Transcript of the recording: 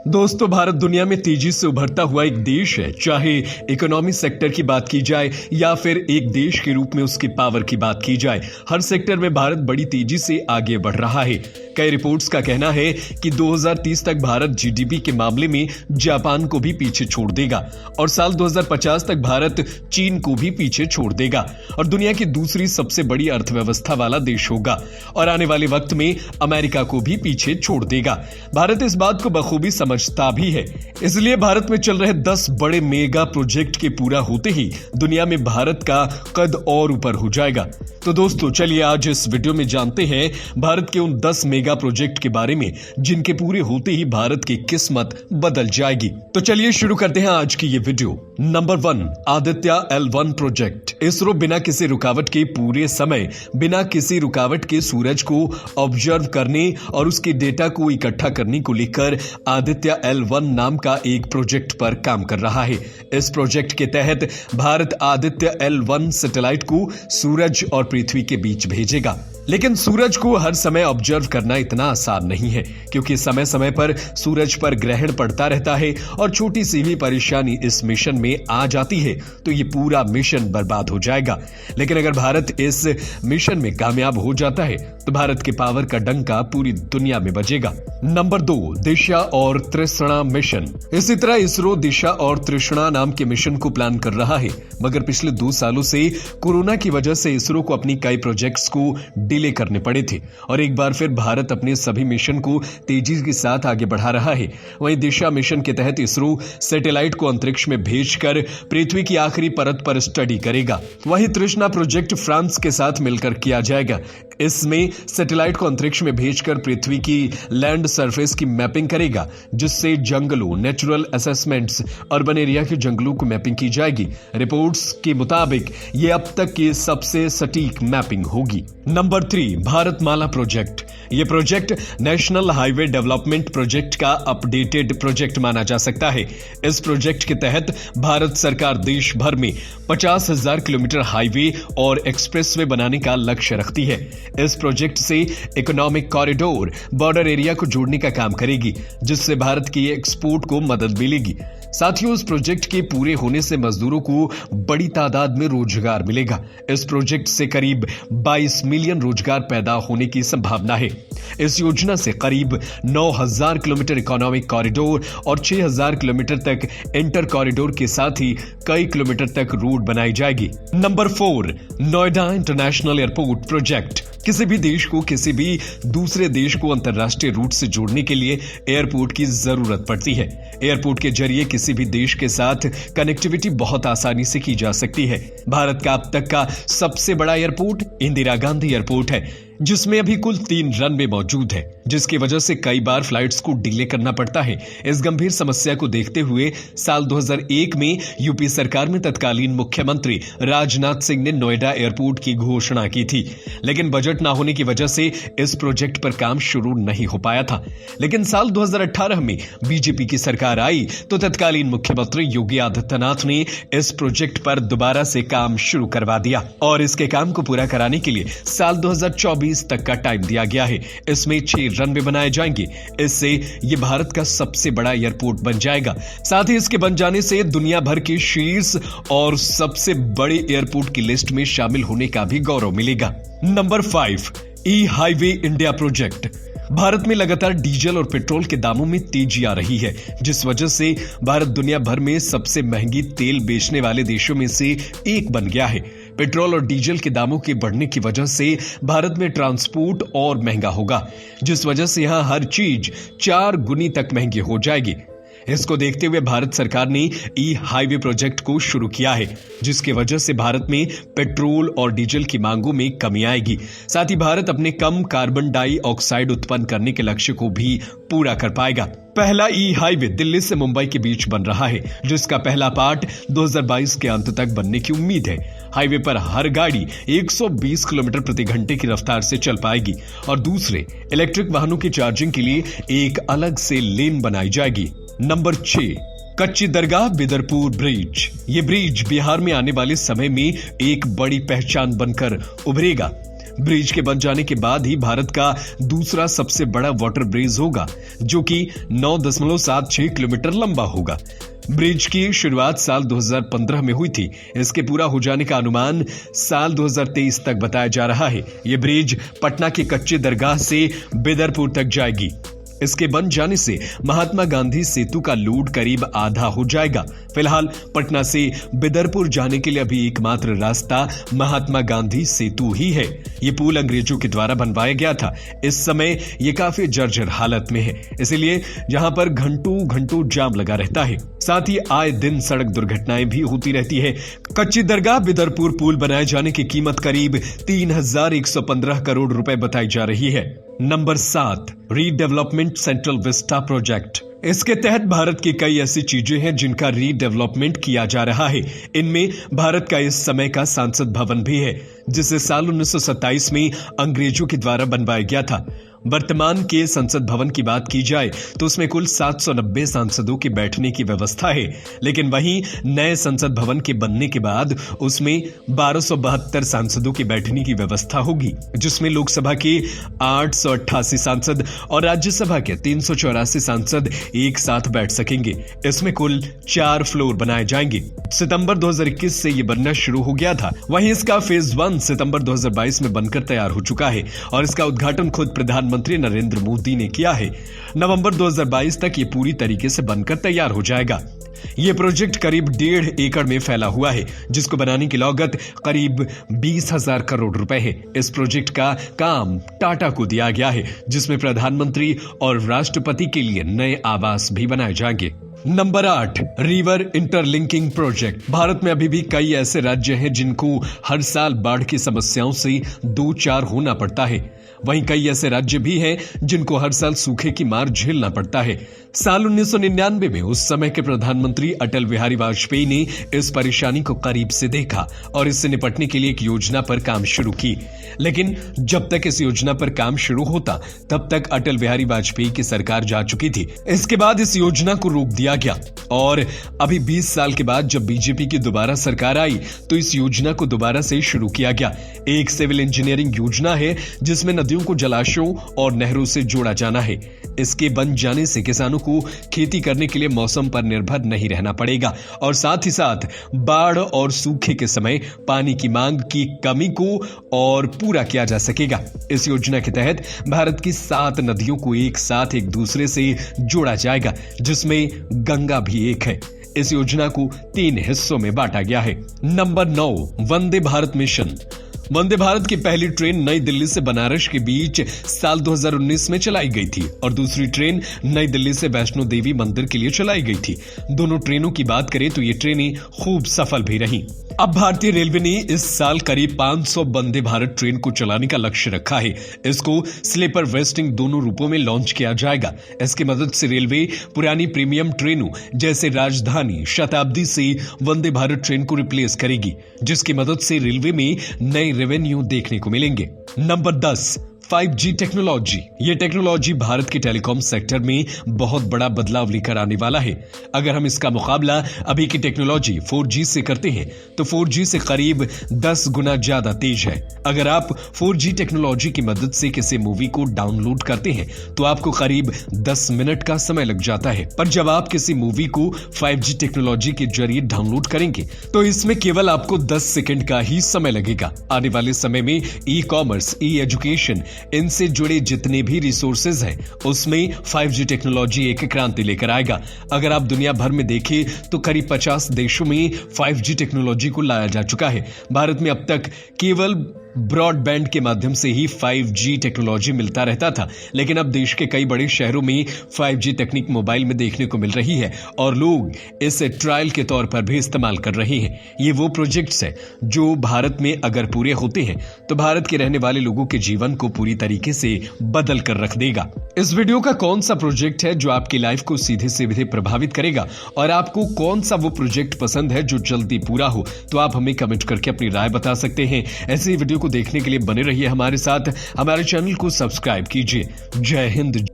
दोस्तों, भारत दुनिया में तेजी से उभरता हुआ एक देश है। चाहे इकोनॉमी सेक्टर की बात की जाए या फिर एक देश के रूप में उसकी पावर की बात की जाए, हर सेक्टर में भारत बड़ी तेजी से आगे बढ़ रहा है। कई रिपोर्ट्स का कहना है कि 2030 तक भारत जीडीपी के मामले में जापान को भी पीछे छोड़ देगा और साल 2050 तक भारत चीन को भी पीछे छोड़ देगा और दुनिया की दूसरी सबसे बड़ी अर्थव्यवस्था वाला देश होगा और आने वाले वक्त में अमेरिका को भी पीछे छोड़ देगा। भारत इस बात को बखूबी समझता भी है, इसलिए भारत में चल रहे 10 बड़े मेगा प्रोजेक्ट के पूरा होते ही दुनिया में भारत का कद और ऊपर हो जाएगा। तो दोस्तों, चलिए आज इस वीडियो में जानते हैं भारत के उन 10 मेगा प्रोजेक्ट के बारे में जिनके पूरे होते ही भारत की किस्मत बदल जाएगी। तो चलिए शुरू करते हैं आज की ये video. Number 1, Aditya L1 project. ISRO बिना किसी रुकावट के पूरे समय बिना किसी रुकावट के सूरज को ऑब्जर्व करने और उसके डेटा को इकट्ठा करने को लेकर आदित्य L1 नाम का एक प्रोजेक्ट पर काम कर रहा है। इस प्रोजेक्ट के तहत भारत आदित्य L1 सैटेलाइट को सूरज और पृथ्वी के बीच भेजेगा। लेकिन सूरज को हर समय ऑब्जर्व करना इतना आसान नहीं है, क्योंकि समय समय पर सूरज पर ग्रहण पड़ता रहता है और छोटी सी भी परेशानी इस मिशन में आ जाती है तो ये पूरा मिशन बर्बाद हो जाएगा। लेकिन अगर भारत इस मिशन में कामयाब हो जाता है तो भारत के पावर का डंका पूरी दुनिया में बजेगा। नंबर 2, दिशा और तृष्णा मिशन। इसी तरह इसरो दिशा और तृष्णा नाम के मिशन को प्लान कर रहा है, मगर पिछले 2 सालों से कोरोना की वजह से इसरो को अपनी कई प्रोजेक्ट्स को डिले करने पड़े थे और एक बार फिर भारत अपने सभी मिशन को तेजी के साथ आगे बढ़ा रहा है। वहीं दिशा मिशन के तहत इसरो सैटेलाइट को अंतरिक्ष में भेजकर पृथ्वी की आखिरी परत पर स्टडी करेगा। वहीं तृष्णा प्रोजेक्ट फ्रांस के साथ मिलकर किया जाएगा। इसमें सैटेलाइट को अंतरिक्ष में भेजकर पृथ्वी की लैंड सरफेस की मैपिंग करेगा, जिससे जंगलों, नेचुरल असेसमेंट्स, अर्बन एरिया के जंगलों को मैपिंग की जाएगी। रिपोर्ट्स के मुताबिक ये अब तक की सबसे सटीक मैपिंग होगी। Number 3, Bharatmala project. ये project national highway development project का अपडेटेड प्रोजेक्ट माना जा सकता है। इस प्रोजेक्ट के तहत भारत सरकार देश भर में 50,000 किलोमीटर हाईवे और एक्सप्रेसवे बनाने का लक्ष्य रखती है। इस प्रोजेक्ट से इकोनॉमिक कॉरिडोर, बॉर्डर एरिया को जोड़ने का काम करेगी, जिससे भारत की एक्सपोर्ट को मदद मिलेगी। साथ ही उस प्रोजेक्ट के पूरे होने से मजदूरों को बड़ी तादाद में रोजगार मिलेगा। इस प्रोजेक्ट से करीब 22 मिलियन रोजगार पैदा होने की संभावना है। इस योजना से करीब 9,000 किलोमीटर इकोनॉमिक कॉरिडोर और 6,000 किलोमीटर तक इंटर कॉरिडोर के साथ ही कई किलोमीटर तक रोड बनाई जाएगी। Number 4, Noida international airport project. किसी भी देश को किसी भी दूसरे देश को अंतर्राष्ट्रीय रूट से जोड़ने के लिए एयरपोर्ट की जरूरत पड़ती है। एयरपोर्ट के जरिए किसी भी देश के साथ कनेक्टिविटी बहुत आसानी से की जा सकती है। भारत का अब तक का सबसे बड़ा एयरपोर्ट इंदिरा गांधी एयरपोर्ट है, जिसमें अभी कुल 3 रनवे मौजूद है, जिसकी वजह से कई बार फ्लाइट्स को डिले करना पड़ता है। इस गंभीर समस्या को देखते हुए साल 2001 में यूपी सरकार में तत्कालीन मुख्यमंत्री राजनाथ सिंह ने नोएडा एयरपोर्ट की घोषणा की थी, लेकिन बजट न होने की वजह से इस प्रोजेक्ट पर काम शुरू नहीं हो पाया था। लेकिन साल 2018 में बीजेपी की सरकार आई तो तत्कालीन मुख्यमंत्री योगी आदित्यनाथ ने इस प्रोजेक्ट पर दोबारा से काम शुरू करवा दिया और इसके काम को पूरा कराने के लिए साल 2024 तक का टाइम दिया गया है। इसमें 6 रनवे बनाए जाएंगे। इससे यह भारत का सबसे बड़ा एयरपोर्ट बन जाएगा। साथ ही इसके बन जाने से दुनिया भर के शीर्ष और सबसे बड़े एयरपोर्ट की लिस्ट में शामिल होने का भी गौरव मिलेगा। नंबर 5, ई हाईवे इंडिया प्रोजेक्ट। भारत में लगातार डीजल और पेट्रोल के दामों में तेजी आ रही है, जिस वजह से भारत दुनिया भर में सबसे महंगी तेल बेचने वाले देशों में से एक बन गया है। पेट्रोल और डीजल के दामों के बढ़ने की वजह से भारत में ट्रांसपोर्ट और महंगा होगा, जिस वजह से यहां हर चीज 4 गुनी तक महंगी हो जाएगी। इसको देखते हुए भारत सरकार ने ई हाईवे प्रोजेक्ट को शुरू किया है, जिसकी वजह से भारत में पेट्रोल और डीजल की मांगों में कमी आएगी। साथ ही भारत अपने कम कार्बन डाइऑक्साइड उत्पन्न करने के लक्ष्य को भी पूरा कर पाएगा। पहला ई हाईवे दिल्ली से मुंबई के बीच बन रहा है, जिसका पहला पार्ट 2022 के अंत तक बनने की उम्मीद है। हाईवे पर हर गाड़ी 120 किलोमीटर प्रति घंटे की रफ्तार से चल पाएगी और दूसरे इलेक्ट्रिक वाहनों की चार्जिंग के लिए एक अलग से लेन बनाई जाएगी। नंबर 6, कच्ची दरगाह बिदरपुर ब्रिज। ये ब्रिज बिहार में आने वाले समय में एक बड़ी पहचान बनकर उभरेगा। ब्रिज के बन जाने के बाद ही भारत का दूसरा सबसे बड़ा वाटर ब्रिज होगा, जो कि 9.76 किलोमीटर लंबा होगा। ब्रिज की शुरुआत साल 2015 में हुई थी। इसके पूरा हो जाने का अनुमान साल 2023 तक बताया जा रहा है। यह ब्रिज पटना के कच्चे दरगाह से बिदरपुर तक जाएगी। इसके बन जाने से महात्मा गांधी सेतु का लोड करीब आधा हो जाएगा। फिलहाल पटना से बिदरपुर जाने के लिए अभी एकमात्र रास्ता महात्मा गांधी सेतु ही है। यह पुल अंग्रेजों के द्वारा बनवाया गया था। इस समय यह काफी जर्जर हालत में है, इसीलिए यहां पर घंटों जाम लगा रहता है। साथ ही आए दिन सड़क दुर्घटनाएं भी होती रहती है। कच्ची दरगाह बिदरपुर पुल बनाए जाने की कीमत करीब 3,115 करोड़ रुपए बताई जा रही है। Number 7, redevelopment central Vista project. इसके तहत भारत की कई ऐसी चीजें हैं जिनका रीडेवलपमेंट किया जा रहा है। इनमें भारत का इस समय का संसद भवन भी है, जिसे साल 1927 में अंग्रेजों के द्वारा बनवाया गया था। वर्तमान के संसद भवन की बात की जाए तो उसमें कुल 790 सांसदों के बैठने की व्यवस्था है, लेकिन वहीं नए संसद भवन के बनने के बाद उसमें 1272 सांसदों के बैठने की व्यवस्था होगी, जिसमें लोकसभा के 888 सांसद और राज्यसभा के 384 सांसद एक साथ बैठ सकेंगे। इसमें कुल 4 फ्लोर बनाए जाएंगे। सितंबर 2021 से यह बनना शुरू हो गया था। वहीं इसका फेज 1 सितंबर 2022 में बनकर तैयार हो चुका है और इसका उद्घाटन खुद प्रधानमंत्री नरेंद्र मोदी ने किया है। नवंबर 2022 तक ये पूरी तरीके से बनकर तैयार हो जाएगा। यह प्रोजेक्ट करीब 1.5 एकड़ में फैला हुआ है, जिसको बनाने की लागत करीब 20,000 करोड़ रुपए है। इस प्रोजेक्ट का काम टाटा को दिया गया है, जिसमें प्रधानमंत्री और राष्ट्रपति के लिए नए आवास भी बनाए जाएंगे। Number 8, river interlinking project. Bharat में अभी भी कई ऐसे राज्य हैं जिनको हर साल बाढ़ की समस्याओं से 2-4 होना पड़ता है। वहीं कई ऐसे राज्य भी हैं जिनको हर साल सूखे की मार झेलना पड़ता है। साल 1999 में उस समय के प्रधानमंत्री अटल बिहारी वाजपेयी ने इस परेशानी को करीब से देखा और इससे निपटने के लिए एक योजना पर काम शुरू की। लेकिन जब तक इस योजना पर काम शुरू होता, तब तक अटल बिहारी वाजपेयी की सरकार जा चुकी थी। इसके बाद इस योजना को रोक दिया गया और अभी 20 साल के बाद जब बीजेपी की दोबारा सरकार आई, तो इस योजना को दोबारा से शुरू किया गया। एक सिविल इंजीनियरिंग योजना है जिसमें नदियों को जलाशयों और नहरों से जोड़ा जाना है। इसके बन जाने से किसानों को खेती करने के लिए मौसम पर निर्भर नहीं रहना पड़ेगा और साथ ही साथ बाढ़ और सूखे के समय पानी की मांग की कमी को और पूरा किया जा सकेगा। इस योजना के तहत भारत की 7 नदियों को एक साथ एक दूसरे से जोड़ा जाएगा, जिसमें गंगा भी एक है। इस योजना को 3 हिस्सों में बांटा गया है। Number 9, Vande Bharat mission. वंदे भारत की पहली ट्रेन नई दिल्ली से बनारस के बीच साल 2019 में चलाई गई थी और दूसरी ट्रेन नई दिल्ली से वैष्णो देवी मंदिर के लिए चलाई गई थी। दोनों ट्रेनों की बात करें तो ये ट्रेनें खूब सफल भी रहीं। अब भारतीय रेलवे ने इस साल करीब 500 वंदे भारत ट्रेन को चलाने का लक्ष्य रखा है। इसको स्लीपर वेस्टिंग दोनों रूपों में लॉन्च किया जाएगा। इसकी मदद से रेलवे पुरानी प्रीमियम ट्रेनों जैसे राजधानी, शताब्दी से वंदे भारत ट्रेन को रिप्लेस करेगी, जिसकी मदद से रेलवे में नए रेवेन्यू देखने को मिलेंगे। Number 10, 5G technology. ये टेक्नोलॉजी भारत के टेलीकॉम सेक्टर में बहुत बड़ा बदलाव लेकर आने वाला है। अगर हम इसका मुकाबला अभी की टेक्नोलॉजी 4G से करते हैं तो 4G से करीब 10 गुना ज्यादा तेज है। अगर आप 4G टेक्नोलॉजी की मदद से किसी मूवी को डाउनलोड करते हैं तो आपको करीब 10 मिनट का समय लग जाता है, पर जब आप किसी मूवी को 5G टेक्नोलॉजी के जरिए डाउनलोड करेंगे तो इसमें केवल आपको 10 सेकंड का ही समय लगेगा। आने वाले समय में ई-कॉमर्स, ई-एजुकेशन, इनसे जुड़े जितने भी रिसोर्सेज हैं उसमें 5G टेक्नोलॉजी एक क्रांति लेकर आएगा। अगर आप दुनिया भर में देखें तो करीब 50 देशों में 5G टेक्नोलॉजी को लाया जा चुका है। भारत में अब तक केवल ब्रॉडबैंड के माध्यम से ही 5G टेक्नोलॉजी मिलता रहता था, लेकिन अब देश के कई बड़े शहरों में 5G तकनीक मोबाइल में देखने को मिल रही है और लोग इसे ट्रायल के तौर पर भी इस्तेमाल कर रहे हैं। ये वो प्रोजेक्ट्स हैं जो भारत में अगर पूरे होते हैं तो भारत के रहने वाले लोगों के जीवन को पूरी तरीके से बदल कर रख देगा। इस वीडियो का कौन सा प्रोजेक्ट है जो आपकी लाइफ को सीधे सीधे प्रभावित करेगा और आपको कौन सा वो प्रोजेक्ट पसंद है जो जल्दी पूरा हो, तो आप हमें कमेंट करके अपनी राय बता सकते हैं। ऐसे ही वीडियो को देखने के लिए बने रहिए हमारे साथ। हमारे चैनल को सब्सक्राइब कीजिए। जय हिंद।